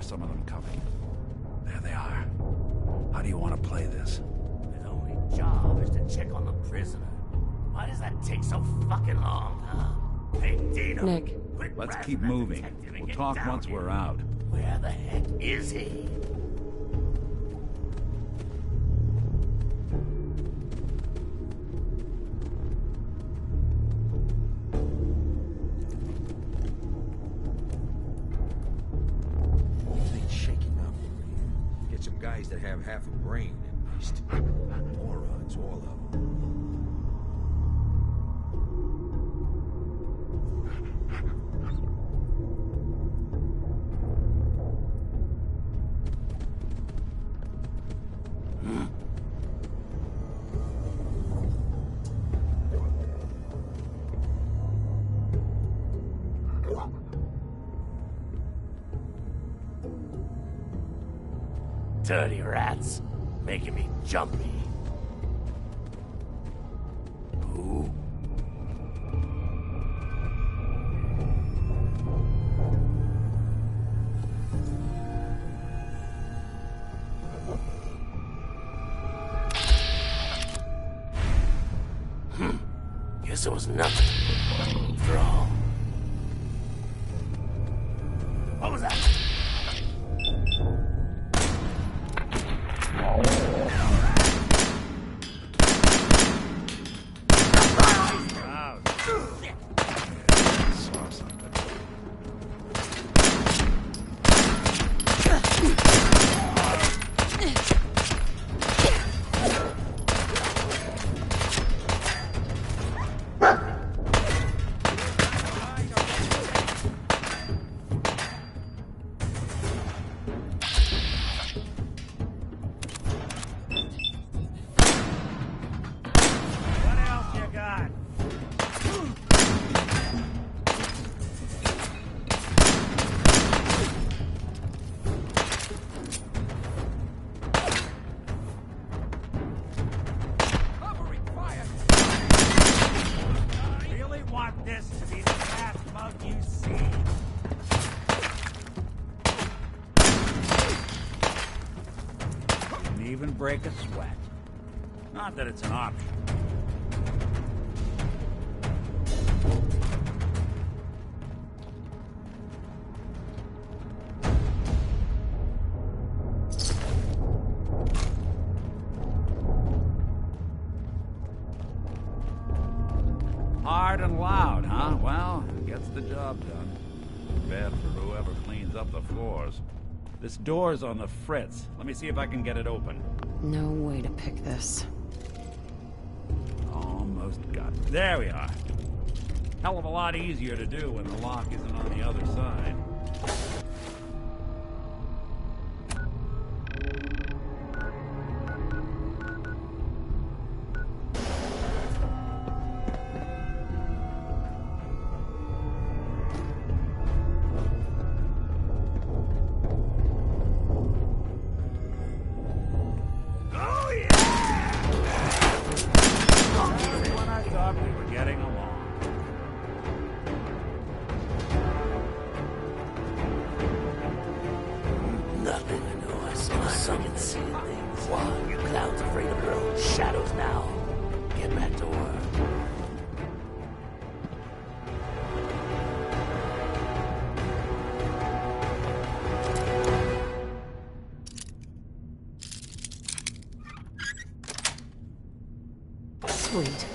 some of them coming. There they are. How do you want to play this? His only job is to check on the prisoner. Why does that take so fucking long, huh? Hey, Dino. Nick. Quit Let's razzing keep that moving. detective and We'll get talk down once here. we're out. Where the heck is he? Things shaking up over here. Get some guys that have half a brain, at least. Morons, all of them. Dirty rats, making me jumpy. Who? Guess it was nothing. After all. What was that? Saw something. What else you got? Covering fire! Really want this to be the last mug you see? Didn't even break a sweat. Not that it's an option. Hard and loud, huh? Well, gets the job done. Bad for whoever cleans up the floors. This door's on the fritz. Let me see if I can get it open. No way to pick this. Almost got it. There we are. Hell of a lot easier to do when the lock isn't on the other side. Oh yeah! When I thought we were getting along. Nothing. I know I saw something. See things. Why? Your cloud's afraid of her own shadows now. Get back to work. Sweet.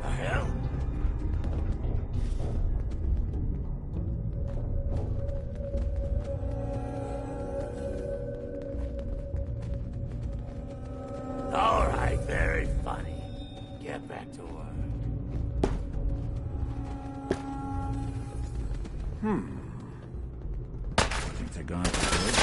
The hell? All right, very funny. Get back to work. I think they're gone for good.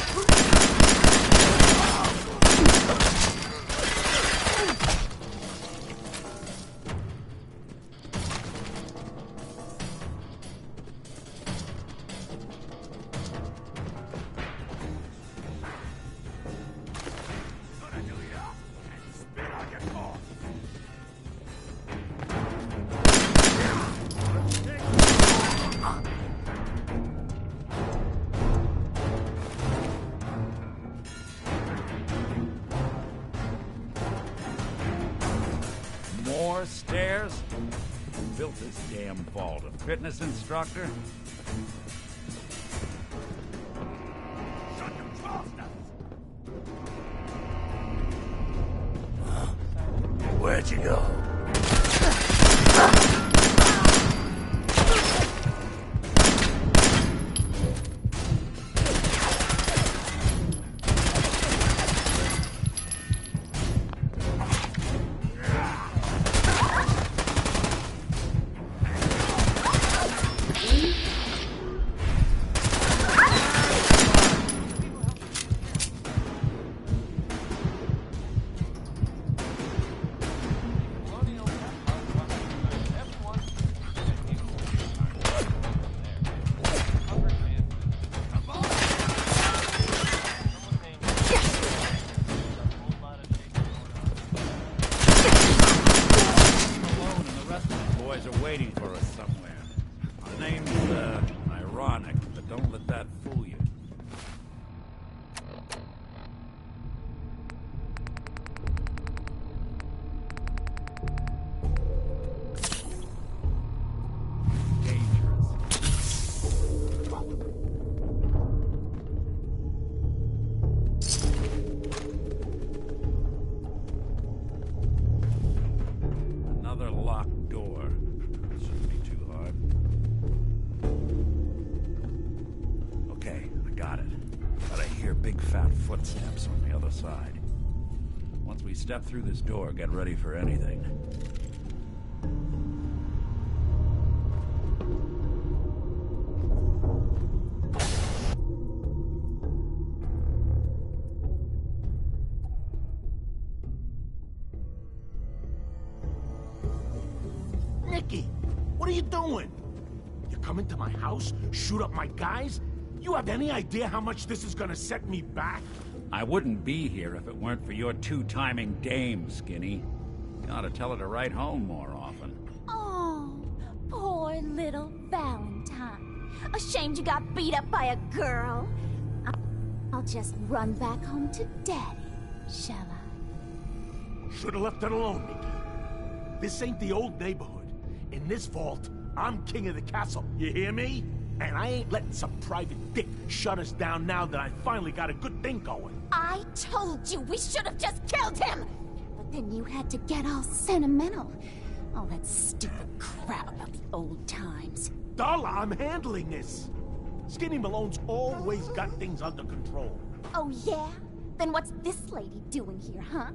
built this damn vault? A fitness instructor? Where'd you go? Waiting for us somewhere. Our name's, ironic, but don't let that fool you. Another locked door. Shouldn't be too hard. Okay, I got it. But I hear big fat footsteps on the other side. Once we step through this door, get ready for anything. Nicky, what are you doing? You come into my house, shoot up my guys? You have any idea how much this is gonna set me back? I wouldn't be here if it weren't for your two-timing dame, Skinny. You ought to tell her to write home more often. Oh, poor little Valentine. Ashamed you got beat up by a girl. I'll just run back home to Daddy, shall I? Should've left it alone, Nicky. This ain't the old neighborhood. In this vault, I'm king of the castle, you hear me? And I ain't letting some private dick shut us down now that I finally got a good thing going. I told you we should have just killed him! But then you had to get all sentimental. All that stupid crap about the old times. Darla, I'm handling this. Skinny Malone's always got things under control. Oh yeah? Then what's this lady doing here, huh?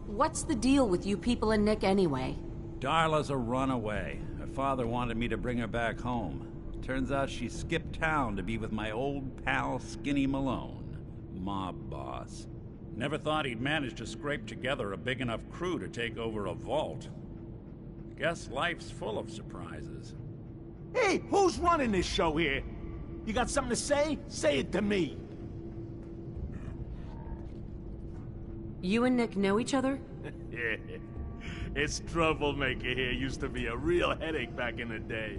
What's the deal with you people and Nick anyway? Darla's a runaway. Her father wanted me to bring her back home. Turns out she skipped town to be with my old pal Skinny Malone, mob boss. Never thought he'd manage to scrape together a big enough crew to take over a vault. Guess life's full of surprises. Hey, who's running this show here? You got something to say? Say it to me. You and Nick know each other? This troublemaker here used to be a real headache back in the day.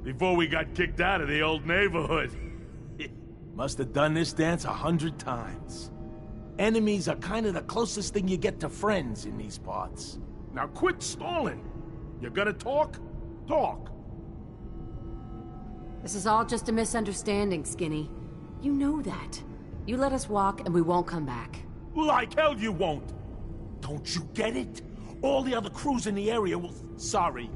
Before we got kicked out of the old neighborhood. Must have done this dance 100 times. Enemies are kind of the closest thing you get to friends in these parts. Now quit stalling. You gonna talk? Talk. This is all just a misunderstanding, Skinny. You know that. You let us walk and we won't come back. Like hell you won't. Don't you get it? All the other crews in the area will... Sorry.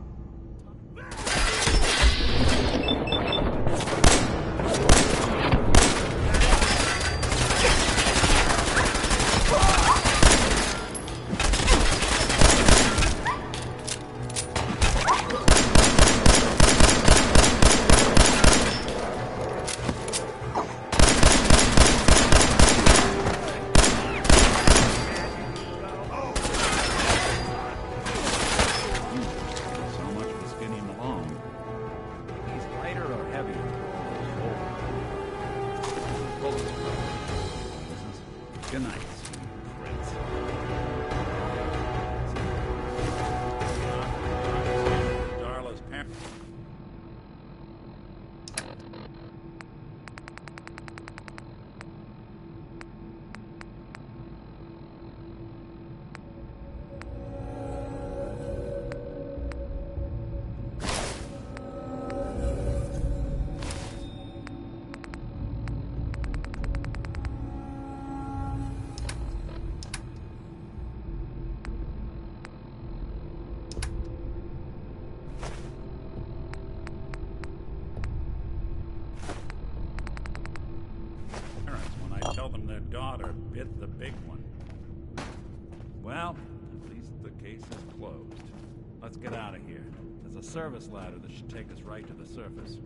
big one. Well, at least the case is closed. Let's get out of here. There's a service ladder that should take us right to the surface.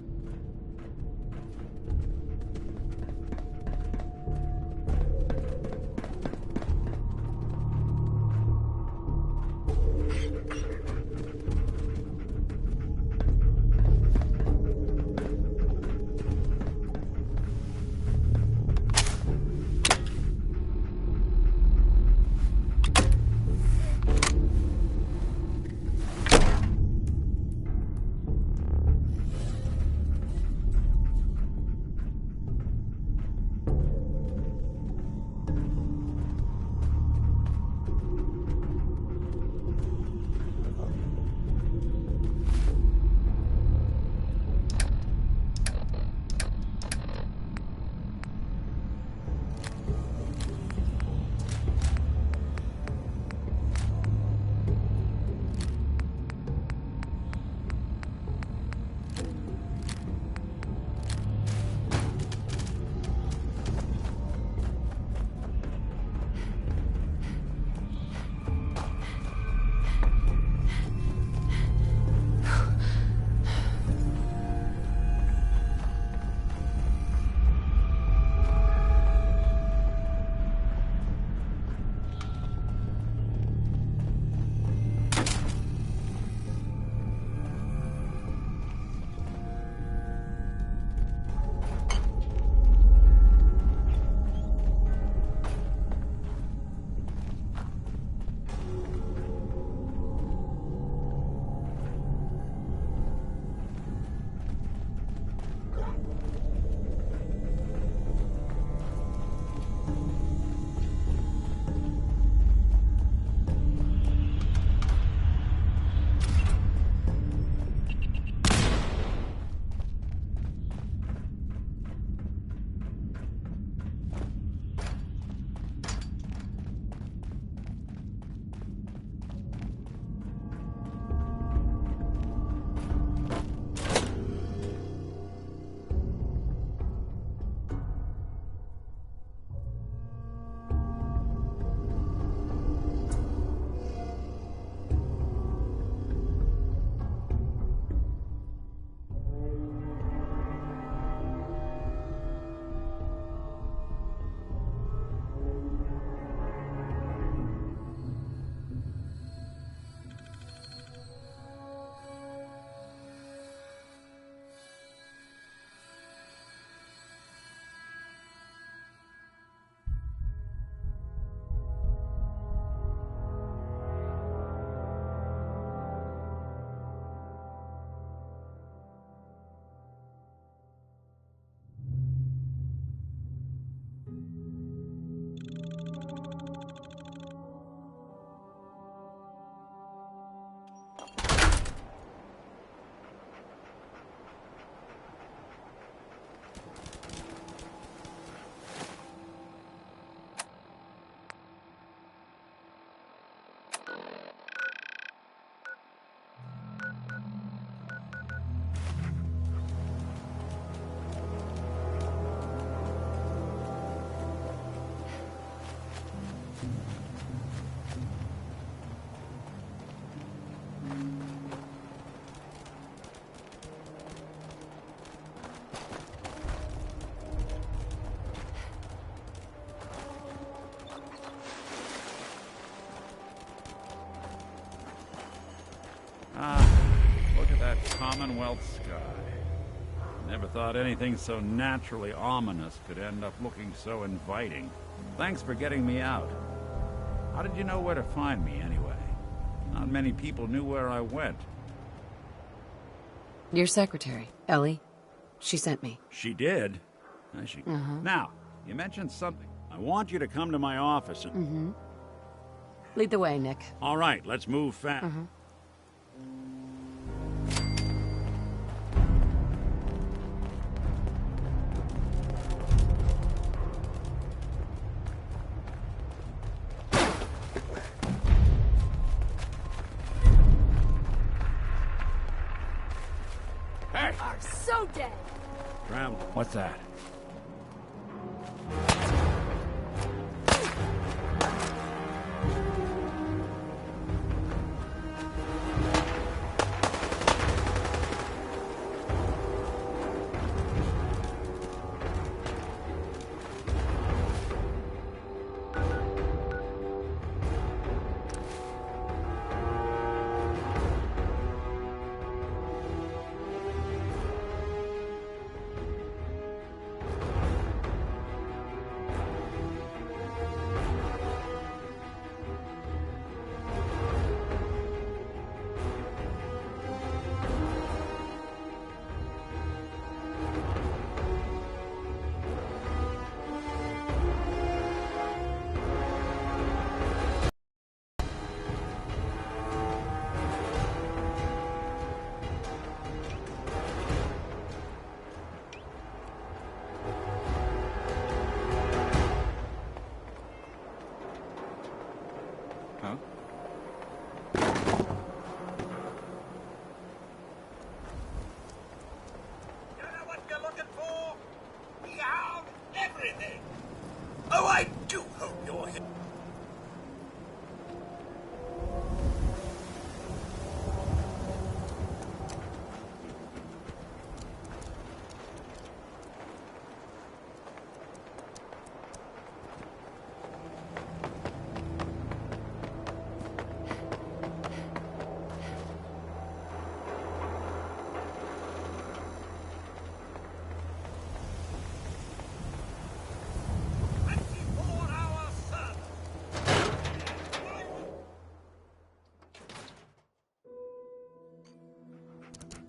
Look at that Commonwealth sky. Never thought anything so naturally ominous could end up looking so inviting. Thanks for getting me out. How did you know where to find me, anyway? Not many people knew where I went. Your secretary, Ellie. She sent me. She did? Now, you mentioned something. I want you to come to my office and... Lead the way, Nick. All right, let's move fast. Hey! Are so dead. What's that?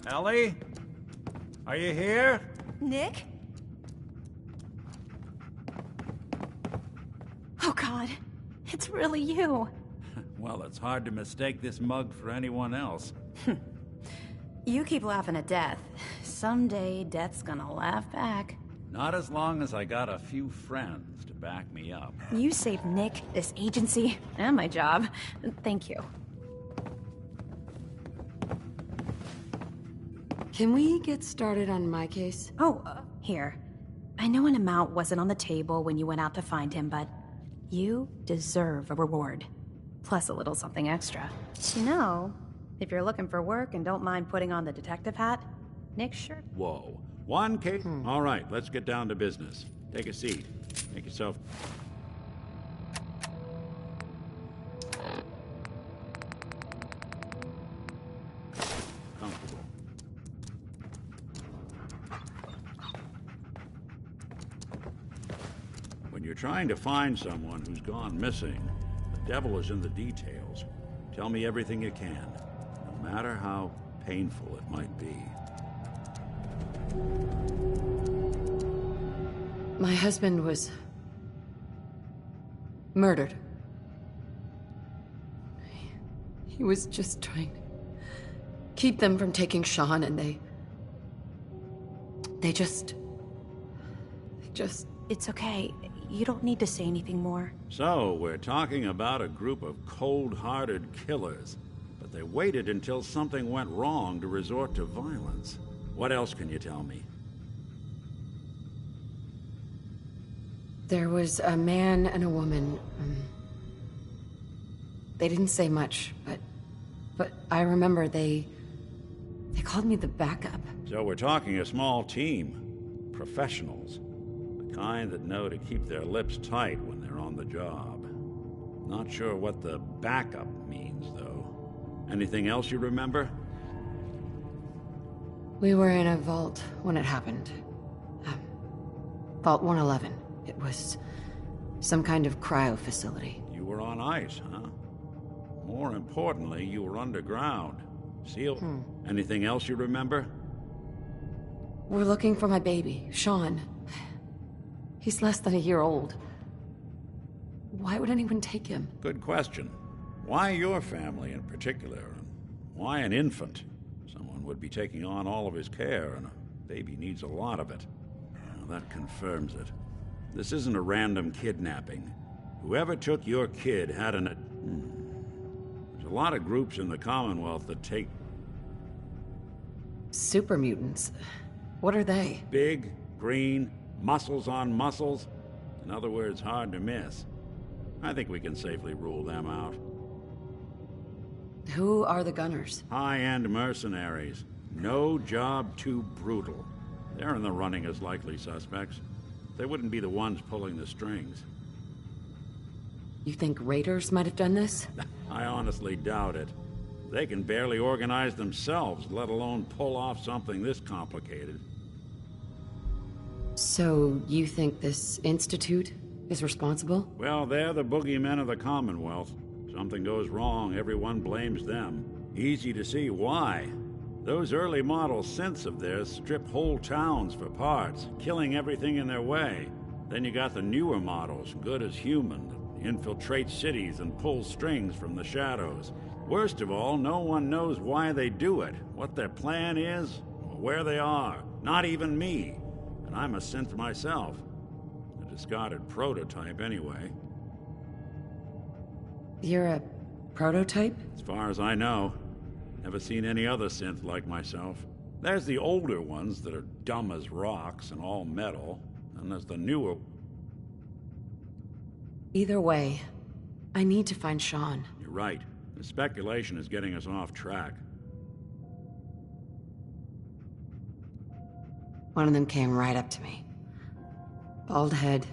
Ellie? Are you here? Nick? Oh God, it's really you. Well, it's hard to mistake this mug for anyone else. You keep laughing at death. Someday, death's gonna laugh back. Not as long as I got a few friends to back me up. You saved Nick, this agency, and my job. Thank you. Can we get started on my case? Oh, here. I know an amount wasn't on the table when you went out to find him, but you deserve a reward. Plus a little something extra. You know, if you're looking for work and don't mind putting on the detective hat, Nick sure... Whoa. One case? All right, let's get down to business. Take a seat. Make yourself... comfortable. When you're trying to find someone who's gone missing, the devil is in the details. Tell me everything you can, no matter how painful it might be. My husband was murdered. He was just trying to keep them from taking Sean, and they just... It's okay. You don't need to say anything more. So, we're talking about a group of cold-hearted killers, but they waited until something went wrong to resort to violence. What else can you tell me? There was a man and a woman. They didn't say much, but I remember they called me the backup. So we're talking a small team. Professionals. The kind that know to keep their lips tight when they're on the job. Not sure what the backup means, though. Anything else you remember? We were in a vault when it happened. Vault 111. It was some kind of cryo facility. You were on ice, huh? More importantly, you were underground. Sealed. Anything else you remember? We're looking for my baby, Sean. He's less than a year old. Why would anyone take him? Good question. Why your family in particular? And why an infant? Someone would be taking on all of his care, and a baby needs a lot of it. Well, that confirms it. This isn't a random kidnapping. Whoever took your kid had an... There's a lot of groups in the Commonwealth that take... Super mutants. What are they? Big, green, muscles on muscles. In other words, hard to miss. I think we can safely rule them out. Who are the Gunners? High-end mercenaries. No job too brutal. They're in the running as likely suspects. They wouldn't be the ones pulling the strings. You think raiders might have done this? I honestly doubt it. They can barely organize themselves, let alone pull off something this complicated. So, you think this institute is responsible? Well, they're the boogeymen of the Commonwealth. Something goes wrong, everyone blames them. Easy to see why. Those early model synths of theirs strip whole towns for parts, killing everything in their way. Then you got the newer models, good as human, that infiltrate cities and pull strings from the shadows. Worst of all, no one knows why they do it, what their plan is, or where they are. Not even me. And I'm a synth myself. A discarded prototype, anyway. You're a prototype? As far as I know. Never seen any other synth like myself. There's the older ones that are dumb as rocks and all metal. And there's the newer... Either way, I need to find Sean. You're right. The speculation is getting us off track. One of them came right up to me. Bald head,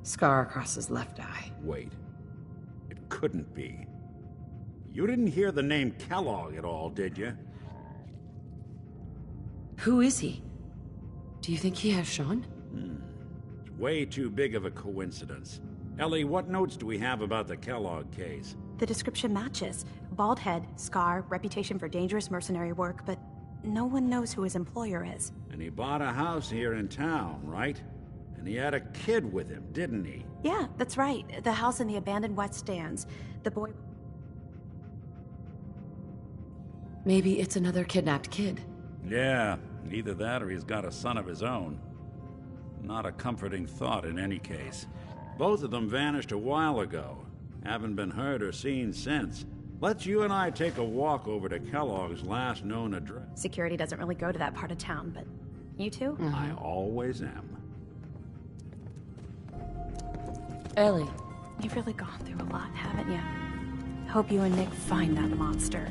scar across his left eye. Wait. It couldn't be. You didn't hear the name Kellogg at all, did you? Who is he? Do you think he has Sean? It's way too big of a coincidence. Ellie, what notes do we have about the Kellogg case? The description matches. Bald head, scar, reputation for dangerous mercenary work, but no one knows who his employer is. And he bought a house here in town, right? And he had a kid with him, didn't he? Yeah, that's right. The house in the abandoned West Stands. The boy... Maybe it's another kidnapped kid. Yeah, either that or he's got a son of his own. Not a comforting thought in any case. Both of them vanished a while ago. Haven't been heard or seen since. Let's you and I take a walk over to Kellogg's last known address. Security doesn't really go to that part of town, but you two? I always am. Ellie. You've really gone through a lot, haven't you? Hope you and Nick find that monster.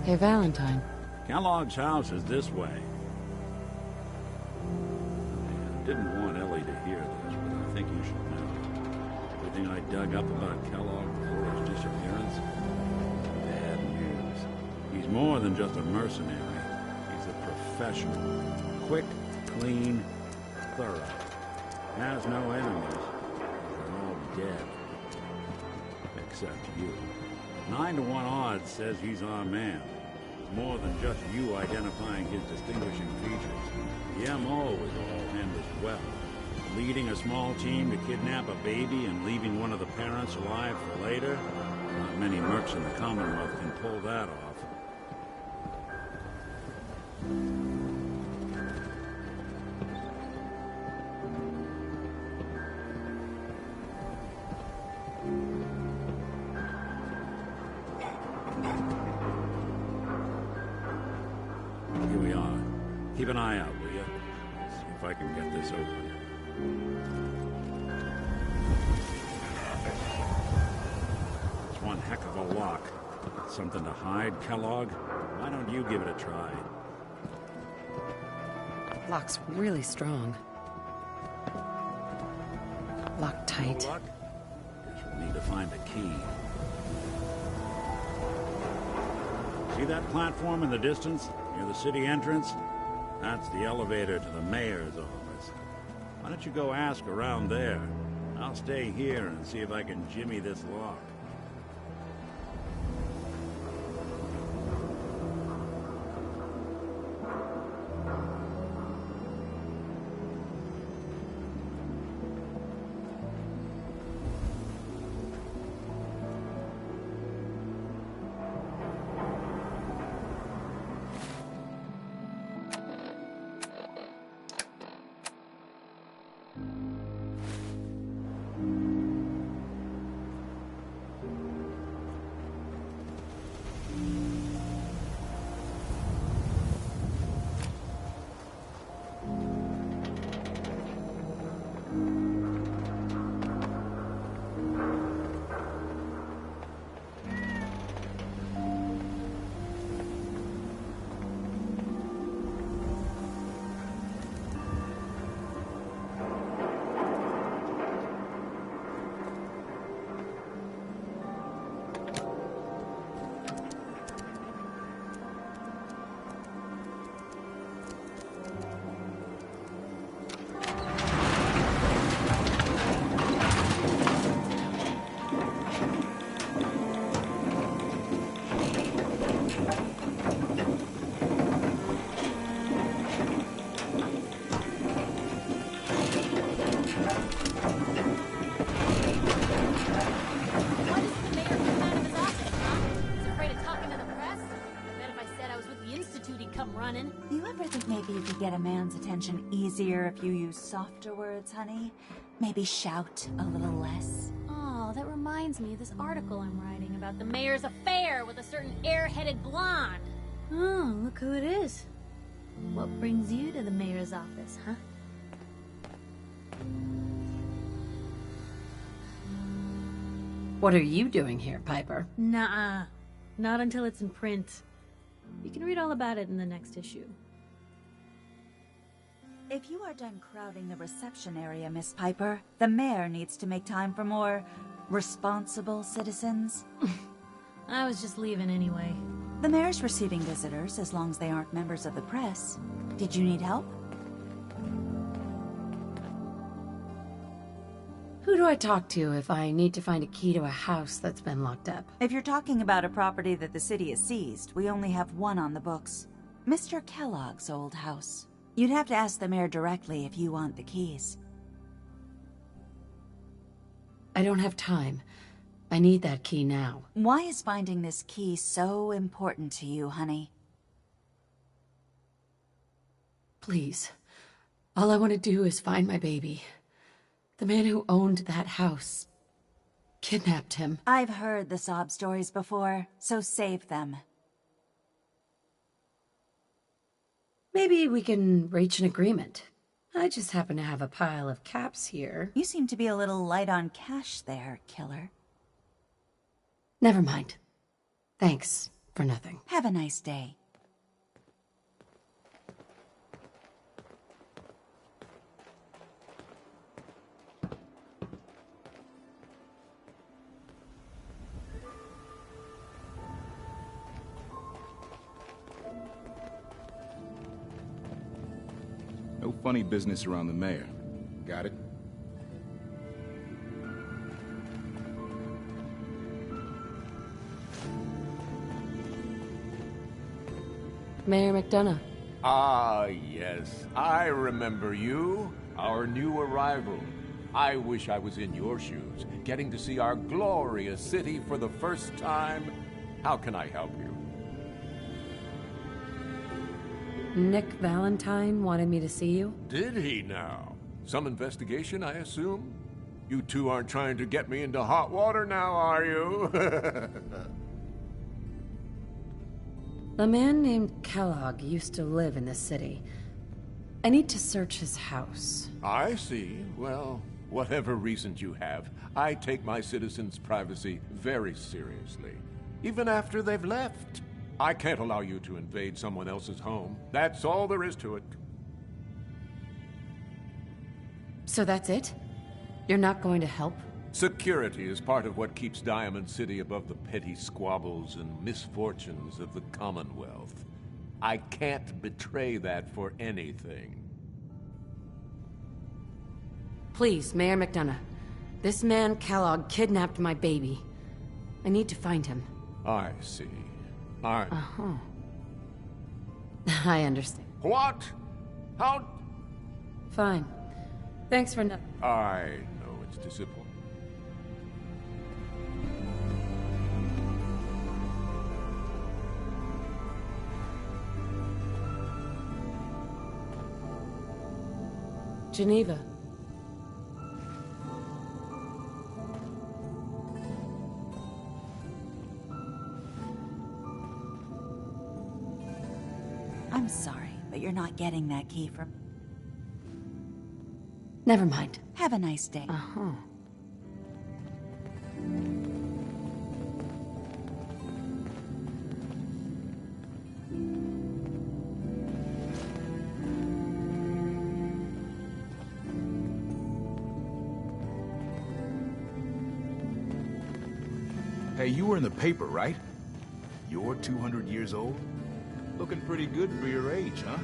Hey, Valentine. Kellogg's house is this way. I didn't want Ellie to hear this, but I think you should know. Everything I dug up about Kellogg before his disappearance, bad news. He's more than just a mercenary. He's a professional. Quick, clean, thorough. Has no enemies. They're all dead. Except you. 9 to 1 odds says he's our man. More than just you identifying his distinguishing features. The M.O. is all him as well. Leading a small team to kidnap a baby and leaving one of the parents alive for later? Not many mercs in the Commonwealth can pull that off. Here we are. Keep an eye out, will you? See if I can get this open. It's one heck of a lock. Something to hide, Kellogg? Why don't you give it a try? Lock's really strong. Locked tight. No luck? Guess we'll need to find a key. See that platform in the distance, near the city entrance? That's the elevator to the mayor's office. Why don't you go ask around there? I'll stay here and see if I can jimmy this lock. You ever think maybe you could get a man's attention easier if you use softer words, honey? Maybe shout a little less? Oh, that reminds me of this article I'm writing about the mayor's affair with a certain airheaded blonde. Oh, look who it is. What brings you to the mayor's office, huh? What are you doing here, Piper? Nuh-uh. Not until it's in print. You can read all about it in the next issue. If you are done crowding the reception area, Miss Piper, the mayor needs to make time for more responsible citizens. I was just leaving anyway. The mayor's receiving visitors as long as they aren't members of the press. Did you need help? Who do I talk to if I need to find a key to a house that's been locked up? If you're talking about a property that the city has seized, we only have one on the books. Mr. Kellogg's old house. You'd have to ask the mayor directly if you want the keys. I don't have time. I need that key now. Why is finding this key so important to you, honey? Please. All I want to do is find my baby. The man who owned that house kidnapped him. I've heard the sob stories before, so save them. Maybe we can reach an agreement. I just happen to have a pile of caps here. You seem to be a little light on cash there, killer. Never mind. Thanks for nothing. Have a nice day. No funny business around the mayor. Got it? Mayor McDonough. Ah, yes. I remember you. Our new arrival. I wish I was in your shoes, getting to see our glorious city for the first time. How can I help you? Nick Valentine wanted me to see you. Did he now? Some investigation, I assume? You two aren't trying to get me into hot water now, are you? A man named Kellogg used to live in this city. I need to search his house. I see. Well, whatever reasons you have, I take my citizens' privacy very seriously. Even after they've left. I can't allow you to invade someone else's home. That's all there is to it. So that's it? You're not going to help? Security is part of what keeps Diamond City above the petty squabbles and misfortunes of the Commonwealth. I can't betray that for anything. Please, Mayor McDonough. This man, Kellogg, kidnapped my baby. I need to find him. I see. Uh-huh. I understand. What? How? Fine. Thanks for nothing. I know it's disappointing. Geneva. I'm sorry, but you're not getting that key from... Never mind. Have a nice day. Uh-huh. Hey, you were in the paper, right? You're 200 years old? Looking pretty good for your age, huh?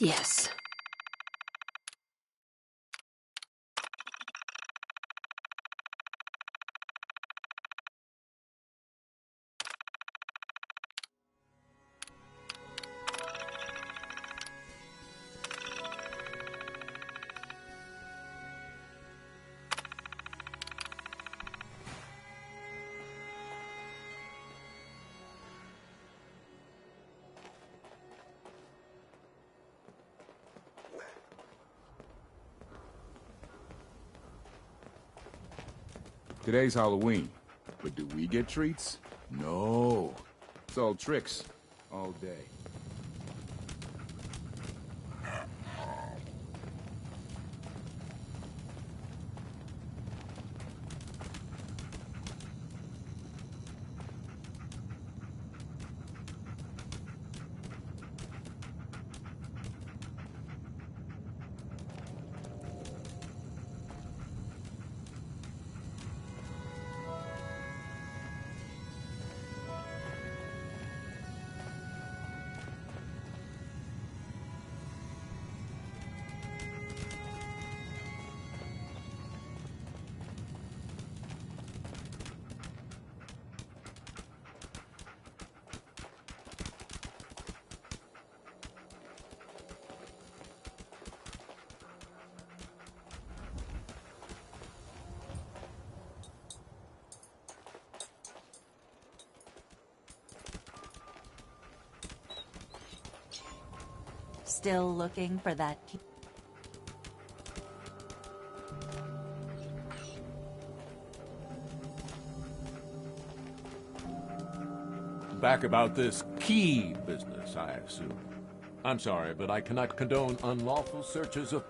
Yes. Today's Halloween, but do we get treats? No. It's all tricks, all day. Still looking for that key? Back about this key business, I assume. I'm sorry, but I cannot condone unlawful searches of...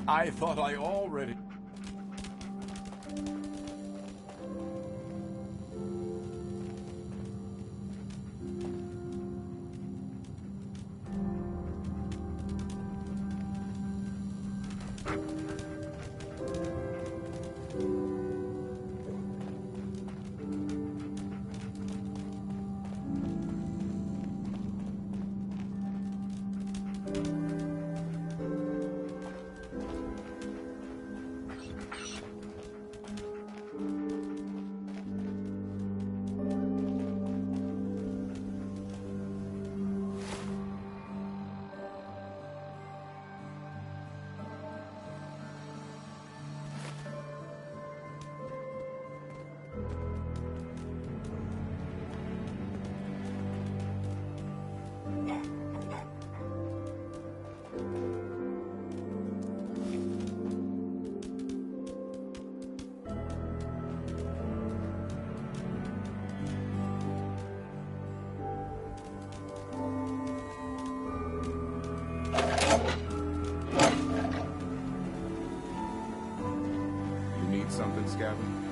I thought I already... Something, Scavin?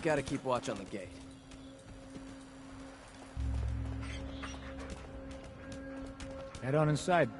Gotta keep watch on the gate. Head on inside.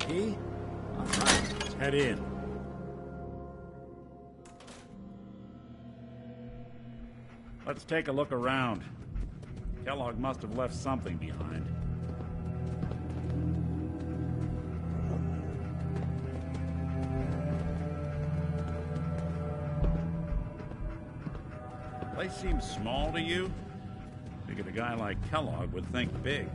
key? All right, let's head in. Let's take a look around. Kellogg must have left something behind. Place seems small to you? Figured a guy like Kellogg would think big.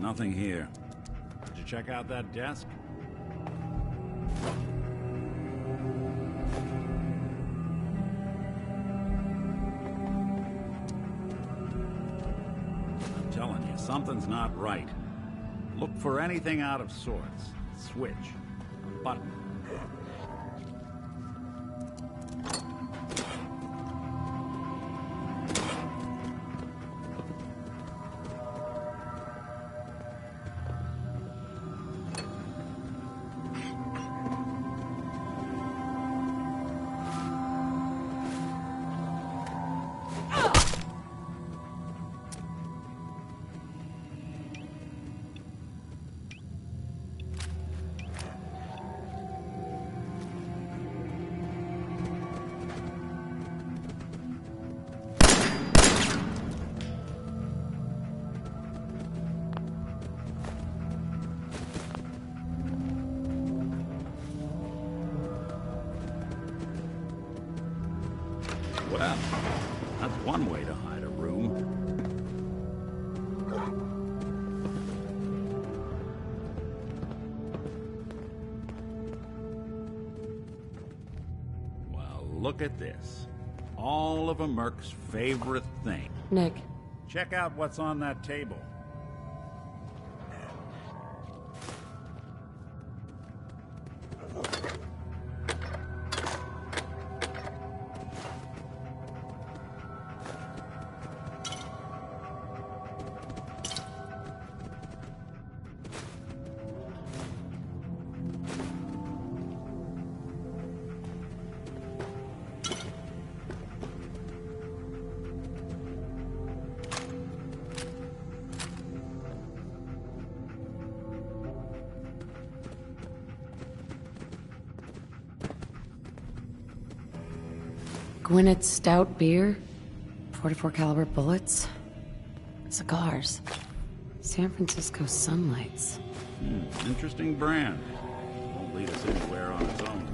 Nothing here. Did you check out that desk? I'm telling you, something's not right. Look for anything out of sorts. Switch. A button. Well, that's one way to hide a room. Well, look at this. All of a merc's favorite thing. Nick. Check out what's on that table. Gwinnett's stout beer, 44 caliber bullets, cigars, San Francisco sunlights. Interesting brand. Won't lead us anywhere on its own,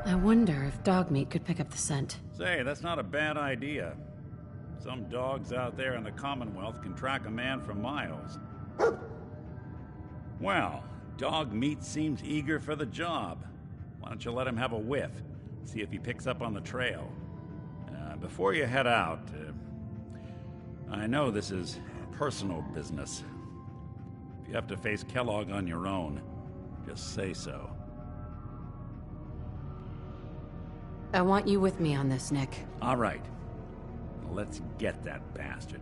I wonder if dog meat could pick up the scent. Say, that's not a bad idea. Some dogs out there in the Commonwealth can track a man for miles. Well, dog meat seems eager for the job. Why don't you let him have a whiff? See if he picks up on the trail. Before you head out, I know this is personal business. If you have to face Kellogg on your own, just say so. I want you with me on this, Nick. All right. Let's get that bastard.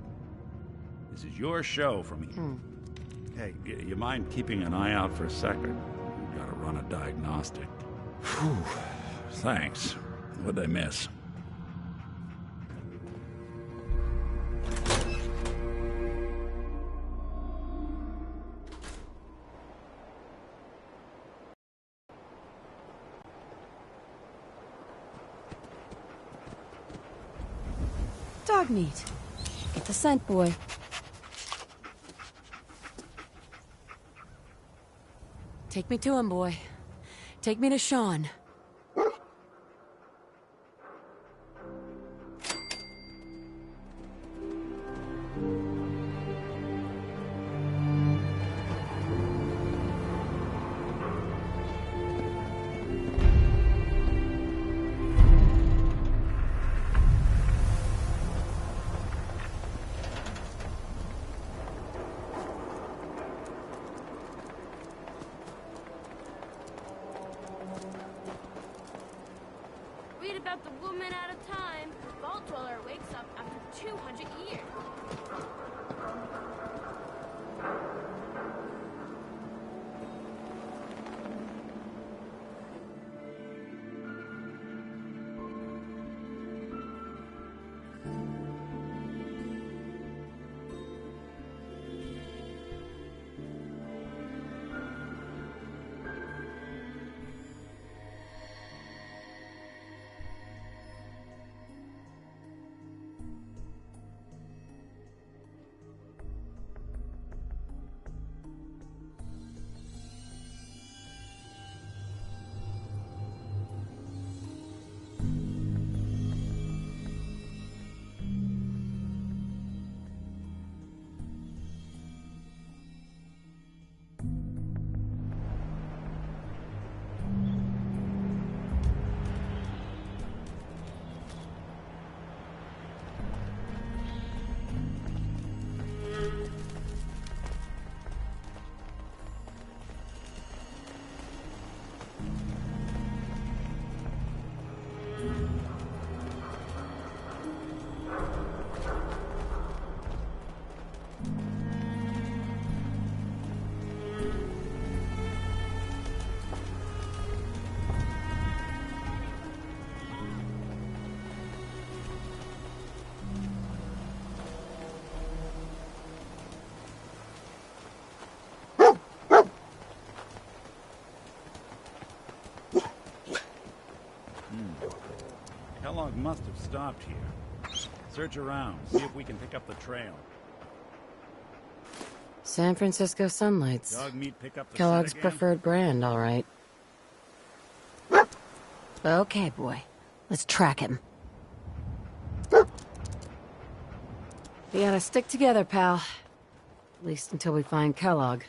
This is your show from here. Hey, you mind keeping an eye out for a second? Gotta run a diagnostic. Whew. Thanks. What'd I miss? Dog meat. Get the scent, boy. Take me to him, boy. Take me to Sean. Read about the woman at a time. Vault Dweller wakes up after 200 years. Kellogg must have stopped here. Search around, see if we can pick up the trail. San Francisco Sunlights. Dog meat pick up the Kellogg's scent again? preferred brand, all right. Okay, boy. Let's track him. We gotta stick together, pal. At least until we find Kellogg.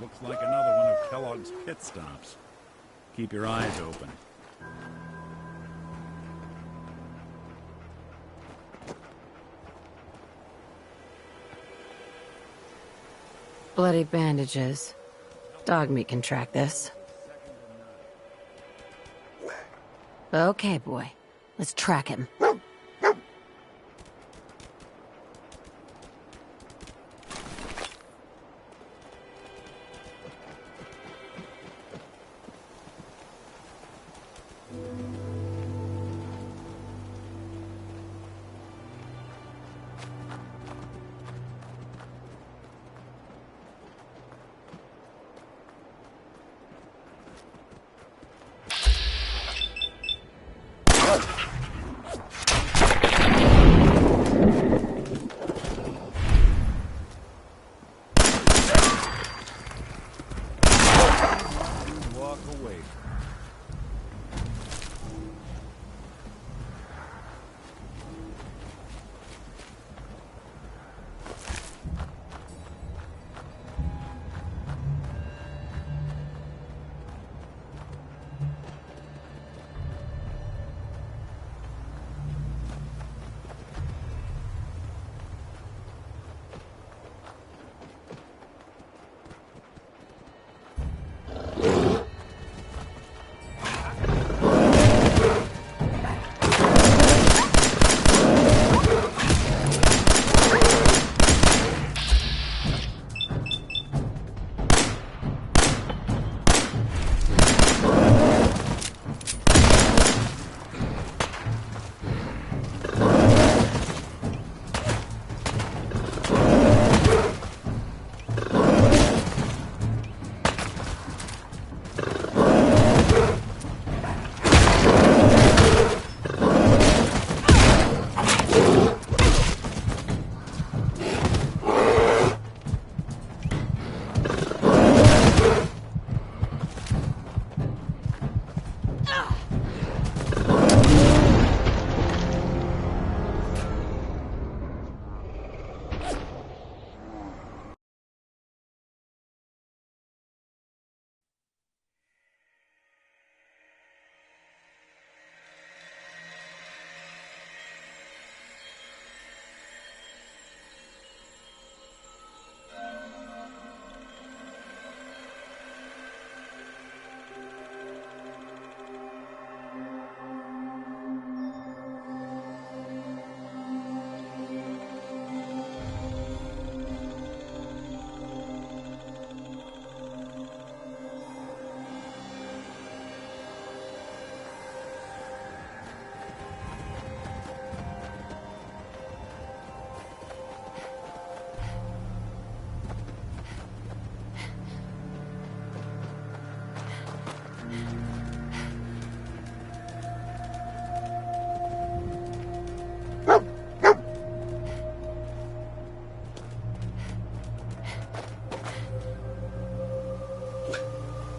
Looks like another one of Kellogg's pit stops. Keep your eyes open. Bloody bandages. Dog meat can track this. Okay, boy. Let's track him.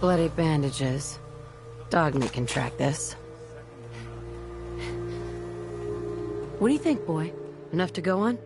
Bloody bandages. Dog meat can track this. What do you think, boy? Enough to go on?